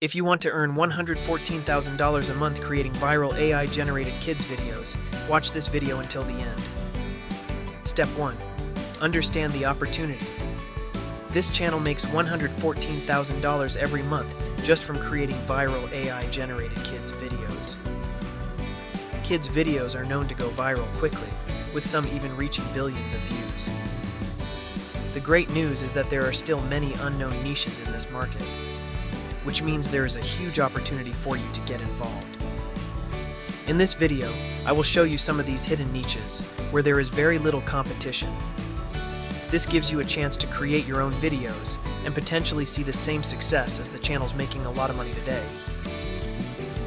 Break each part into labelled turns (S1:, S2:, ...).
S1: If you want to earn $114,000 a month creating viral AI-generated kids videos, watch this video until the end. Step 1. Understand the opportunity. This channel makes $114,000 every month just from creating viral AI-generated kids videos. Kids videos are known to go viral quickly, with some even reaching billions of views. The great news is that there are still many unknown niches in this market, which means there is a huge opportunity for you to get involved. In this video, I will show you some of these hidden niches where there is very little competition. This gives you a chance to create your own videos and potentially see the same success as the channels making a lot of money today.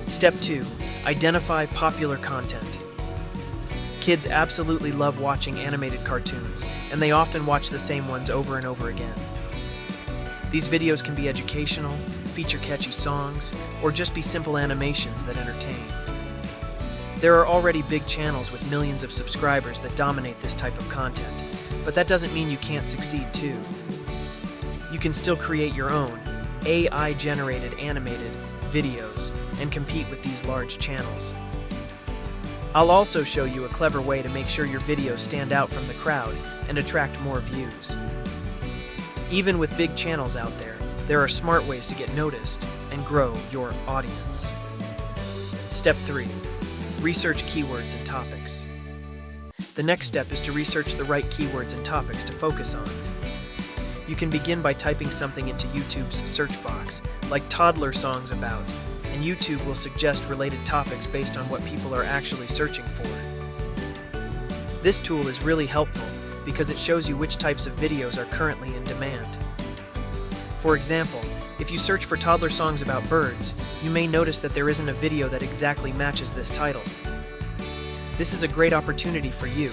S1: Step 2. Identify popular content. Kids absolutely love watching animated cartoons, and they often watch the same ones over and over again. These videos can be educational, feature catchy songs, or just be simple animations that entertain. There are already big channels with millions of subscribers that dominate this type of content, but that doesn't mean you can't succeed too. You can still create your own AI-generated animated videos and compete with these large channels. I'll also show you a clever way to make sure your videos stand out from the crowd and attract more views. Even with big channels out there are smart ways to get noticed and grow your audience. Step 3. Research keywords and topics. The next step is to research the right keywords and topics to focus on. You can begin by typing something into YouTube's search box, like toddler songs about, and YouTube will suggest related topics based on what people are actually searching for. This tool is really helpful because it shows you which types of videos are currently in demand. For example, if you search for toddler songs about birds, you may notice that there isn't a video that exactly matches this title. This is a great opportunity for you.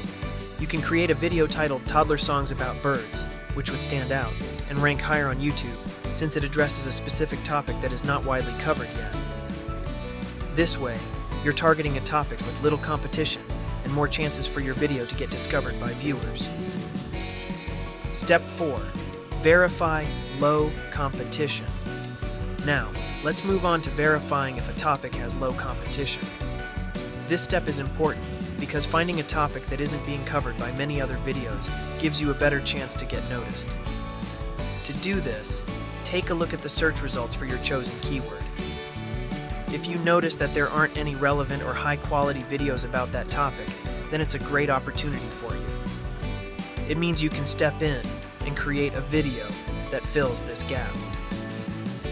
S1: You can create a video titled Toddler Songs About Birds, which would stand out and rank higher on YouTube, since it addresses a specific topic that is not widely covered yet. This way, you're targeting a topic with little competition and more chances for your video to get discovered by viewers. Step 4. Verify low competition. Now, let's move on to verifying if a topic has low competition. This step is important because finding a topic that isn't being covered by many other videos gives you a better chance to get noticed. To do this, take a look at the search results for your chosen keyword. If you notice that there aren't any relevant or high-quality videos about that topic, then it's a great opportunity for you. It means you can step in and create a video that fills this gap.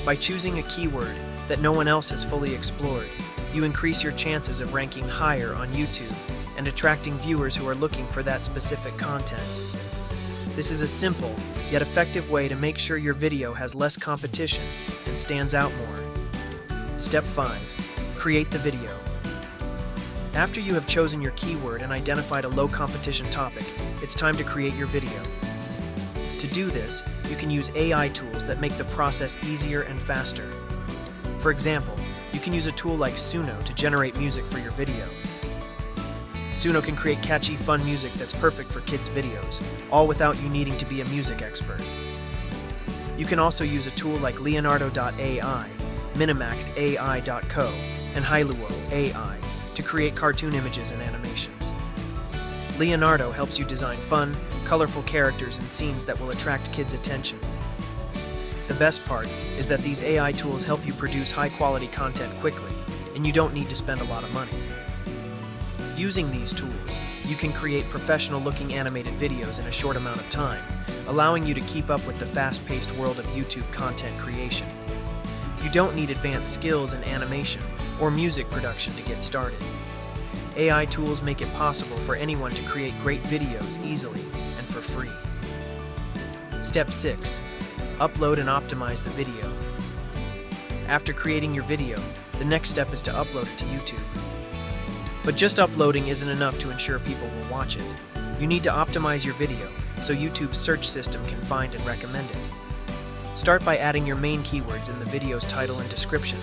S1: By choosing a keyword that no one else has fully explored, you increase your chances of ranking higher on YouTube and attracting viewers who are looking for that specific content. This is a simple, yet effective way to make sure your video has less competition and stands out more. Step 5. Create the video. After you have chosen your keyword and identified a low competition topic, it's time to create your video. To do this, you can use AI tools that make the process easier and faster. For example, you can use a tool like Suno to generate music for your video. Suno can create catchy, fun music that's perfect for kids' videos, all without you needing to be a music expert. You can also use a tool like Leonardo.ai, MinimaxAI.co, and Hailuo AI to create cartoon images and animations. Leonardo helps you design fun, colorful characters and scenes that will attract kids' attention. The best part is that these AI tools help you produce high-quality content quickly, and you don't need to spend a lot of money. Using these tools, you can create professional-looking animated videos in a short amount of time, allowing you to keep up with the fast-paced world of YouTube content creation. You don't need advanced skills in animation or music production to get started. AI tools make it possible for anyone to create great videos easily and for free. Step 6. Upload and optimize the video. After creating your video, the next step is to upload it to YouTube. But just uploading isn't enough to ensure people will watch it. You need to optimize your video so YouTube's search system can find and recommend it. Start by adding your main keywords in the video's title and description.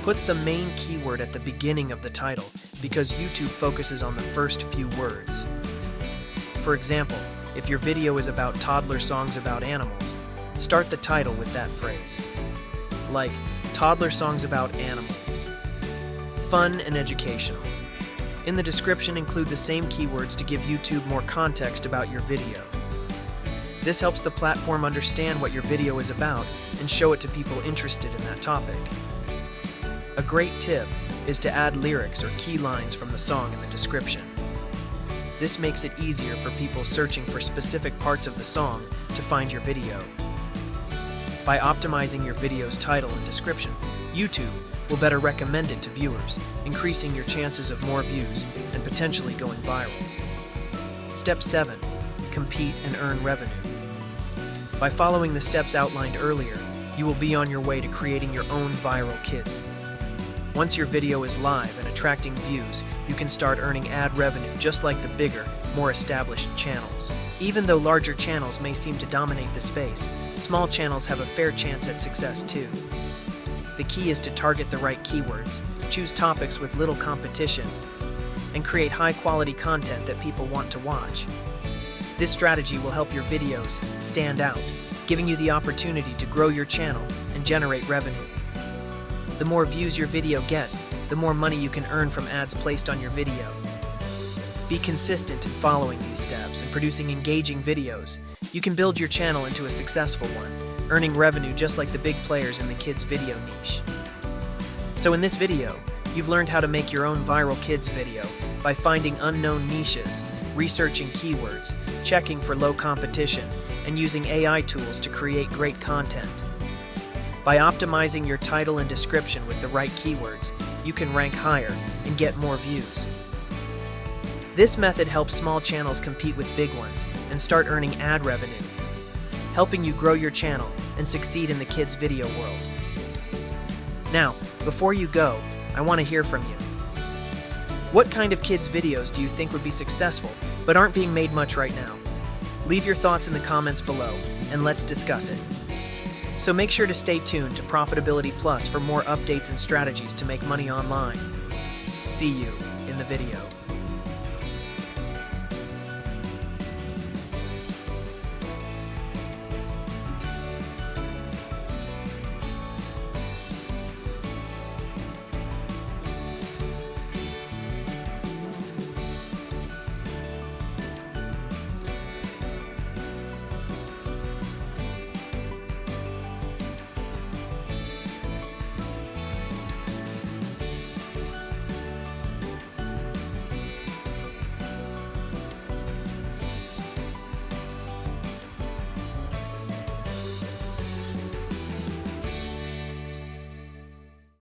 S1: Put the main keyword at the beginning of the title because YouTube focuses on the first few words. For example, if your video is about toddler songs about animals, start the title with that phrase. Like, toddler songs about animals. Fun and educational. In the description, include the same keywords to give YouTube more context about your video. This helps the platform understand what your video is about and show it to people interested in that topic. A great tip is to add lyrics or key lines from the song in the description. This makes it easier for people searching for specific parts of the song to find your video. By optimizing your video's title and description, YouTube will better recommend it to viewers, increasing your chances of more views and potentially going viral. Step 7. Compete and earn revenue. By following the steps outlined earlier, you will be on your way to creating your own viral kids. Once your video is live and attracting views, you can start earning ad revenue just like the bigger, more established channels. Even though larger channels may seem to dominate the space, small channels have a fair chance at success too. The key is to target the right keywords, choose topics with little competition, and create high-quality content that people want to watch. This strategy will help your videos stand out, giving you the opportunity to grow your channel and generate revenue. The more views your video gets, the more money you can earn from ads placed on your video. Be consistent in following these steps and producing engaging videos. You can build your channel into a successful one, earning revenue just like the big players in the kids video niche. So in this video, you've learned how to make your own viral kids video by finding unknown niches, researching keywords, checking for low competition, and using AI tools to create great content. By optimizing your title and description with the right keywords, you can rank higher and get more views. This method helps small channels compete with big ones and start earning ad revenue, helping you grow your channel and succeed in the kids video world. Now, before you go, I want to hear from you. What kind of kids videos do you think would be successful but aren't being made much right now? Leave your thoughts in the comments below and let's discuss it. So make sure to stay tuned to Profitability Plus for more updates and strategies to make money online. See you in the video.